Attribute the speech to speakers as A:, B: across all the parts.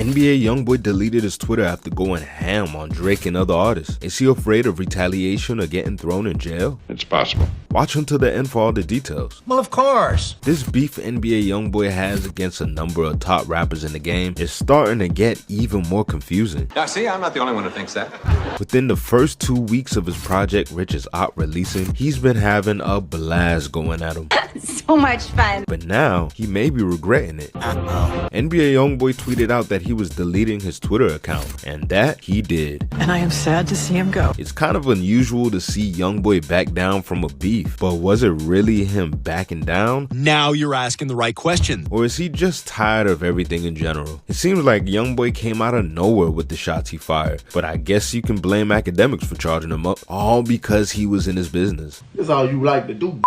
A: NBA YoungBoy deleted his Twitter after going ham on Drake and other artists. Is he afraid of retaliation or getting thrown in jail?
B: It's possible.
A: Watch until the end for all the details.
C: Well, of course.
A: This beef NBA YoungBoy has against a number of top rappers in the game is starting to get even more confusing.
D: Now see, I'm not the only one who thinks that.
A: Within the first 2 weeks of his project Rich's Out releasing, he's been having a blast going at him.
E: So much fun.
A: But now, he may be regretting it. NBA YoungBoy tweeted out that he was deleting his Twitter account, and that he did.
F: And I am sad to see him go.
A: It's kind of unusual to see YoungBoy back down from a beef, but was it really him backing down?
C: Now you're asking the right question.
A: Or is he just tired of everything in general? It seems like YoungBoy came out of nowhere with the shots he fired, but I guess you can blame academics for charging him up, all because he was in his business.
G: That's all you like to do,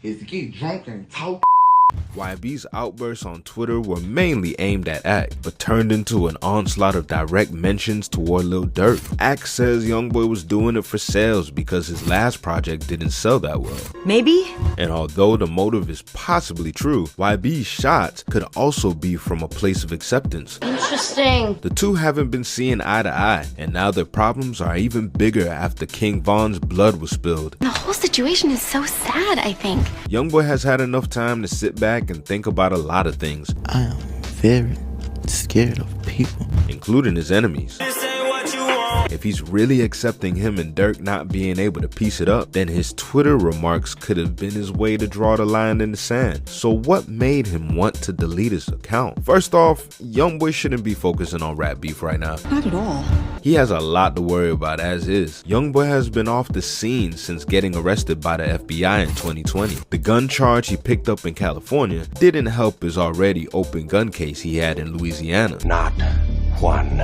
G: is to get drunk and talk.
A: YB's outbursts on Twitter were mainly aimed at Act, but turned into an onslaught of direct mentions toward Lil Durk. Act says YoungBoy was doing it for sales because his last project didn't sell that well.
E: Maybe?
A: And although the motive is possibly true, YB's shots could also be from a place of acceptance.
E: Interesting.
A: The two haven't been seeing eye to eye, and now their problems are even bigger after King Von's blood was spilled.
E: The whole situation is so sad, I think.
A: YoungBoy has had enough time to sit back and think about a lot of things.
H: I am very scared of people,
A: including his enemies. If he's really accepting him and Durk not being able to piece it up, then his Twitter remarks could have been his way to draw the line in the sand. So what made him want to delete his account? First off, YoungBoy shouldn't be focusing on rap beef right now.
F: Not at all.
A: He has a lot to worry about as is. YoungBoy has been off the scene since getting arrested by the FBI in 2020. The gun charge he picked up in California didn't help his already open gun case he had in Louisiana.
C: Not one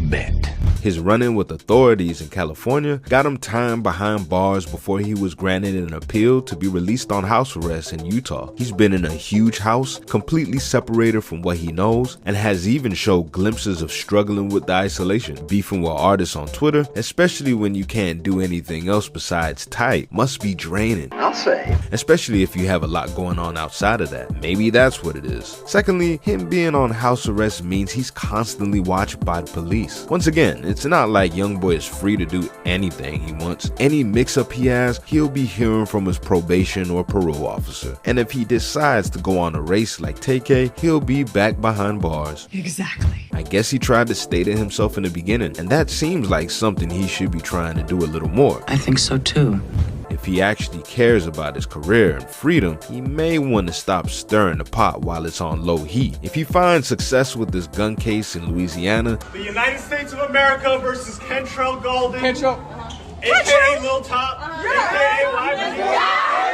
C: bit.
A: His run-in with authorities in California got him time behind bars before he was granted an appeal to be released on house arrest in Utah. He's been in a huge house, completely separated from what he knows, and has even showed glimpses of struggling with the isolation. Beefing with artists on Twitter, especially when you can't do anything else besides type, must be draining.
G: I'll say.
A: Especially if you have a lot going on outside of that. Maybe that's what it is. Secondly, him being on house arrest means he's constantly watched by the police. Once again, it's not like YoungBoy is free to do anything he wants. Any mix-up he has, he'll be hearing from his probation or parole officer. And if he decides to go on a race like TK, he'll be back behind bars.
F: Exactly.
A: I guess he tried to state it himself in the beginning, and that seems like something he should be trying to do a little more.
F: I think so too.
A: If he actually cares about his career and freedom, he may want to stop stirring the pot while it's on low heat. If he finds success with this gun case in Louisiana,
I: the United States of America versus Kentrell Golden, aka Lil Top, aka Live.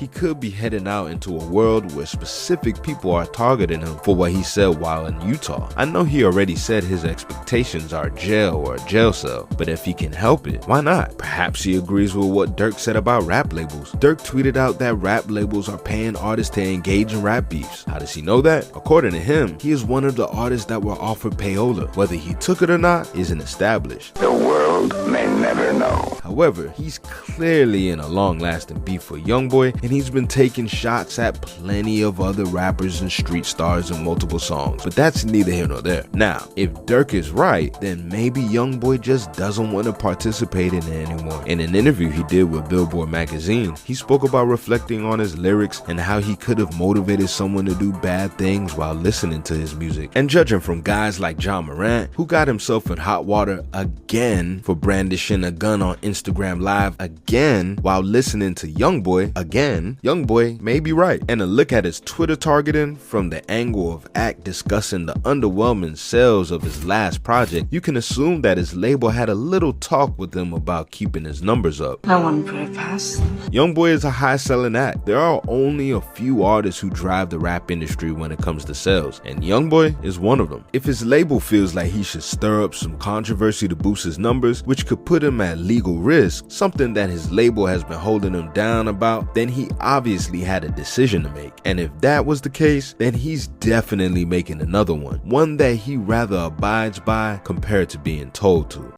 A: he could be heading out into a world where specific people are targeting him for what he said while in Utah. I know he already said his expectations are jail or a jail cell, but if he can help it, why not? Perhaps he agrees with what Durk said about rap labels. Durk tweeted out that rap labels are paying artists to engage in rap beefs. How does he know that? According to him, he is one of the artists that were offered payola. Whether he took it or not isn't established.
B: The world may never know.
A: However, he's clearly in a long-lasting beef with YoungBoy, and he's been taking shots at plenty of other rappers and street stars in multiple songs, but that's neither here nor there. Now, if Durk is right, then maybe YoungBoy just doesn't want to participate in it anymore. In an interview he did with Billboard magazine, he spoke about reflecting on his lyrics and how he could have motivated someone to do bad things while listening to his music. And judging from guys like John Morant, who got himself in hot water again for brandishing a gun on Instagram Live again while listening to YoungBoy again, YoungBoy may be right. And a look at his Twitter targeting from the angle of Act discussing the underwhelming sales of his last project, you can assume that his label had a little talk with him about keeping his numbers up.
F: I wouldn't put it past them.
A: YoungBoy is a high-selling act. There are only a few artists who drive the rap industry when it comes to sales, and YoungBoy is one of them. If his label feels like he should stir up some controversy to boost his numbers, which could put him at legal risk, something that his label has been holding him down about, then he obviously had a decision to make. And if that was the case, then he's definitely making another one that he rather abides by compared to being told to.